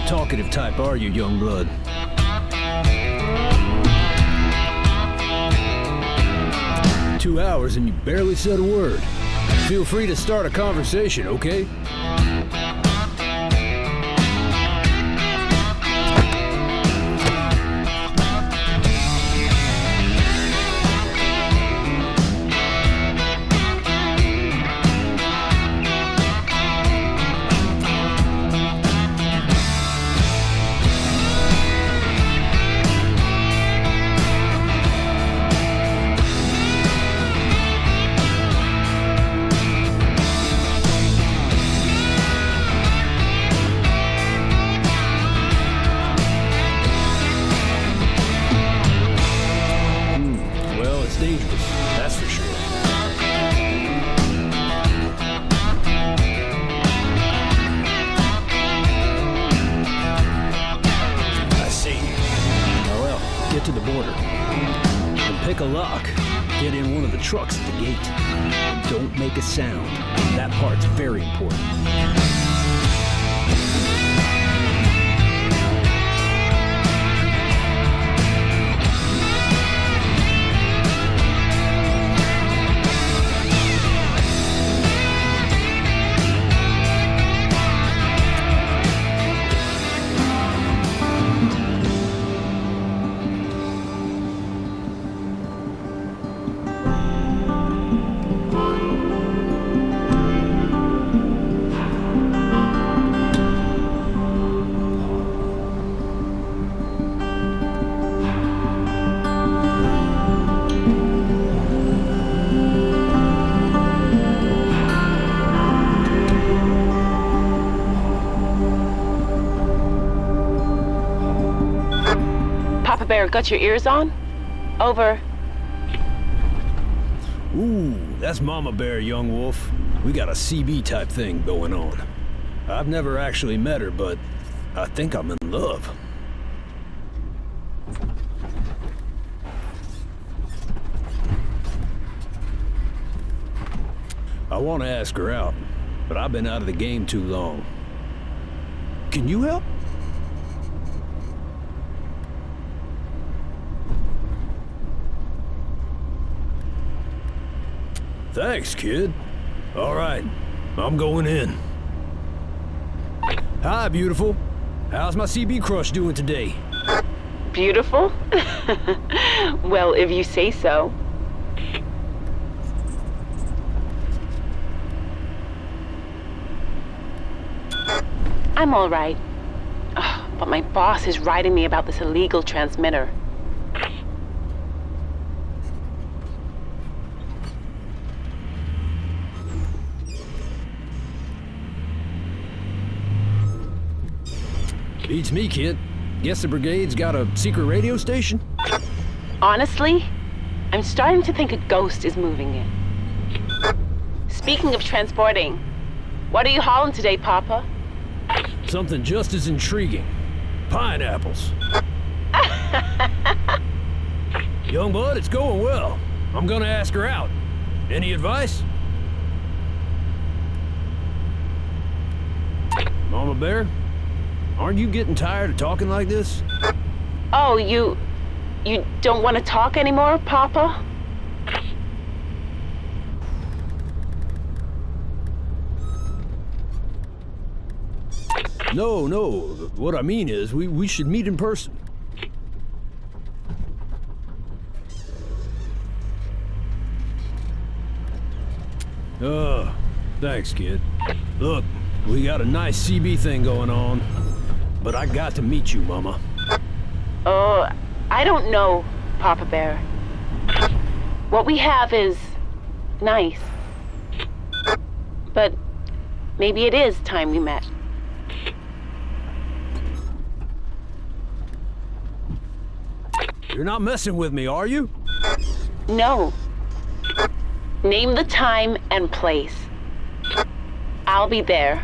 talkative type are you, young blood? Two hours and you barely said a word. Feel free to start a conversation, okay? Dangerous, that's for sure. I see. Oh well, get to the border. And pick a lock. Get in one of the trucks at the gate. And don't make a sound. That part's very important. Bear, got your ears on? Over. Ooh, that's Mama Bear, young wolf. We got a CB type thing going on. I've never actually met her, but I think I'm in love. I want to ask her out, but I've been out of the game too long. Can you help? Thanks, kid. All right, I'm going in. Hi, beautiful. How's my CB crush doing today? Beautiful? Well, if you say so. I'm all right. But my boss is writing me about this illegal transmitter. Beats me, kid. Guess the brigade's got a secret radio station? Honestly, I'm starting to think a ghost is moving in. Speaking of transporting, what are you hauling today, Papa? Something just as intriguing. Pineapples. Young blood, it's going well. I'm gonna ask her out. Any advice? Mama Bear? Aren't you getting tired of talking like this? Oh, you don't want to talk anymore, Papa? No. What I mean is, we should meet in person. Thanks, kid. Look, we got a nice CB thing going on. But I got to meet you, Mama. Oh, I don't know, Papa Bear. What we have is nice. But maybe it is time we met. You're not messing with me, are you? No. Name the time and place. I'll be there.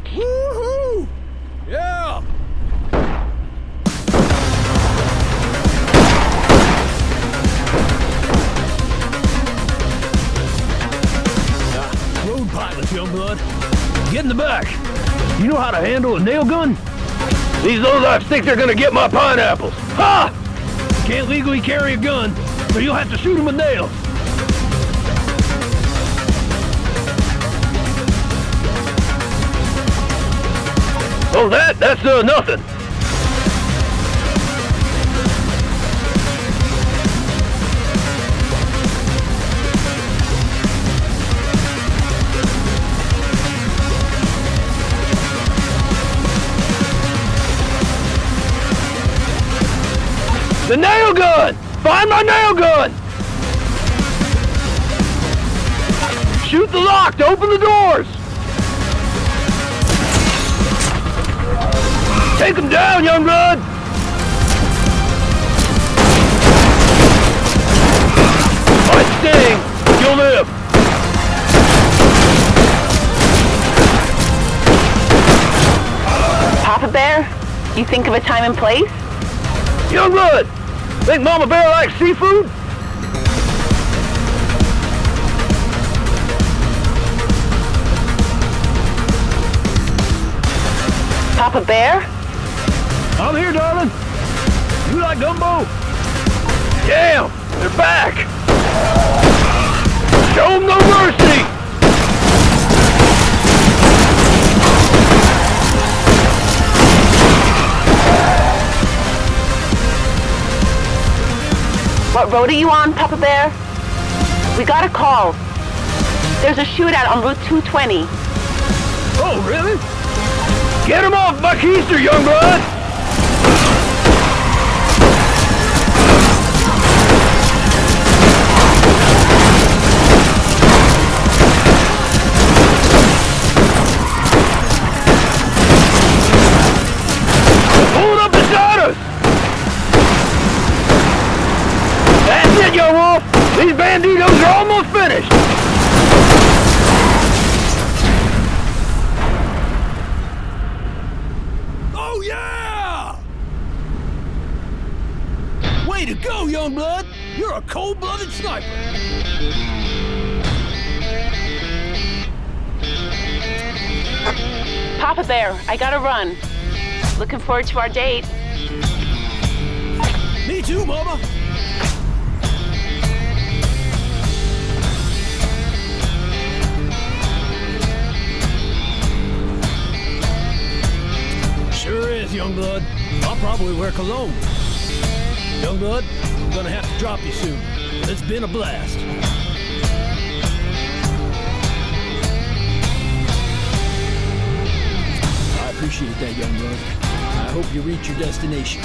Woohoo! Yeah! Road pilot, young blood. Get in the back. You know how to handle a nail gun? These lowlifes think they're gonna get my pineapples. Ha! Can't legally carry a gun, so you'll have to shoot them with nails. Oh, that's nothing. The nail gun! Find my nail gun! Shoot the lock to open the doors! Take him down, young blood! Might sting, but you'll live. Papa Bear, you think of a time and place? Young blood! Think Mama Bear likes seafood? Papa Bear? I'm here, darling. You like gumbo? Damn! They're back! Show them no mercy! What road are you on, Papa Bear? We got a call. There's a shootout on Route 220. Oh, really? Get him off my keister, young blood! Pull it up beside us! That's it, young wolf! These banditos are almost finished! Oh, yeah! Way to go, young blood! You're a cold-blooded sniper! Papa Bear, I gotta run. Looking forward to our date. Me too, Mama! Sure is, young blood. I'll probably wear cologne. Young blood, I'm gonna have to drop you soon. It's been a blast. I appreciate that, young blood. I hope you reach your destination.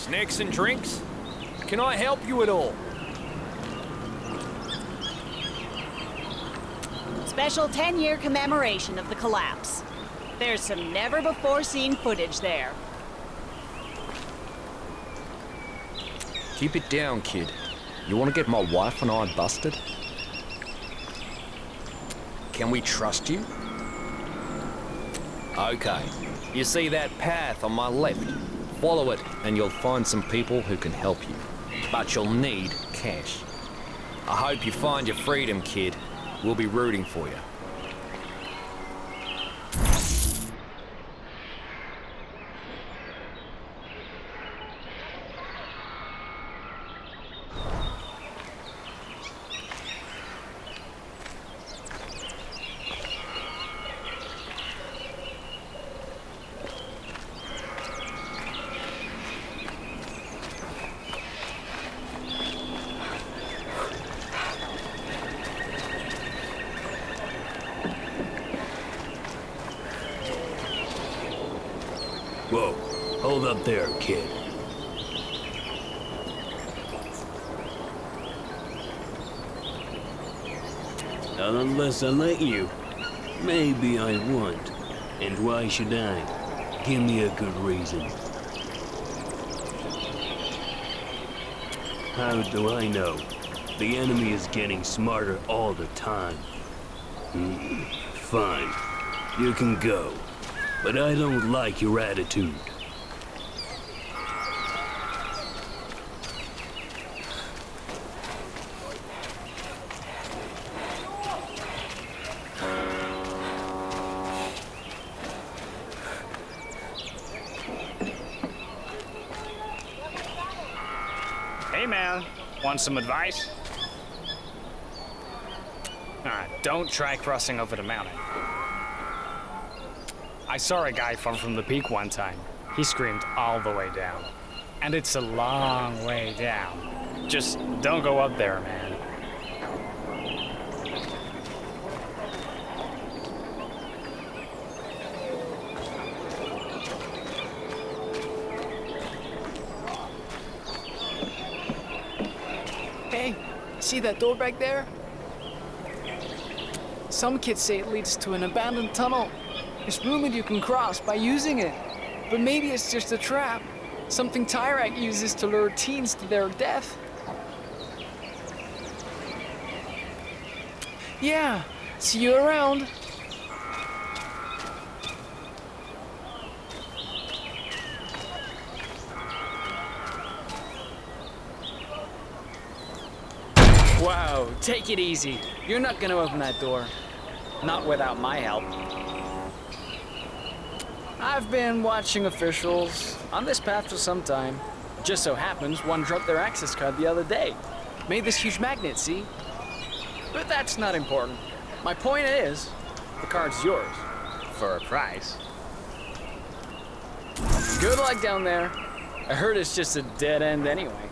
Snacks and drinks? Can I help you at all? Special 10-year commemoration of the collapse. There's some never-before-seen footage there. Keep it down, kid. You want to get my wife and I busted? Can we trust you? Okay. You see that path on my left? Follow it and you'll find some people who can help you. But you'll need cash. I hope you find your freedom, kid. We'll be rooting for you. Whoa, hold up there, kid. Not unless I let you. Maybe I won't. And why should I? Give me a good reason. How do I know? The enemy is getting smarter all the time. Fine. You can go. But I don't like your attitude. Hey man, want some advice? Don't try crossing over the mountain. I saw a guy fall from the peak one time. He screamed all the way down. And it's a long way down. Just don't go up there, man. Hey, see that door back there? Some kids say it leads to an abandoned tunnel. It's rumored you can cross by using it. But maybe it's just a trap. Something Tyrak uses to lure teens to their death. Yeah, see you around. Whoa, take it easy. You're not gonna open that door. Not without my help. I've been watching officials on this path for some time. Just so happens one dropped their access card the other day. Made this huge magnet, see? But that's not important. My point is, the card's yours. For a price. Good luck down there. I heard it's just a dead end anyway.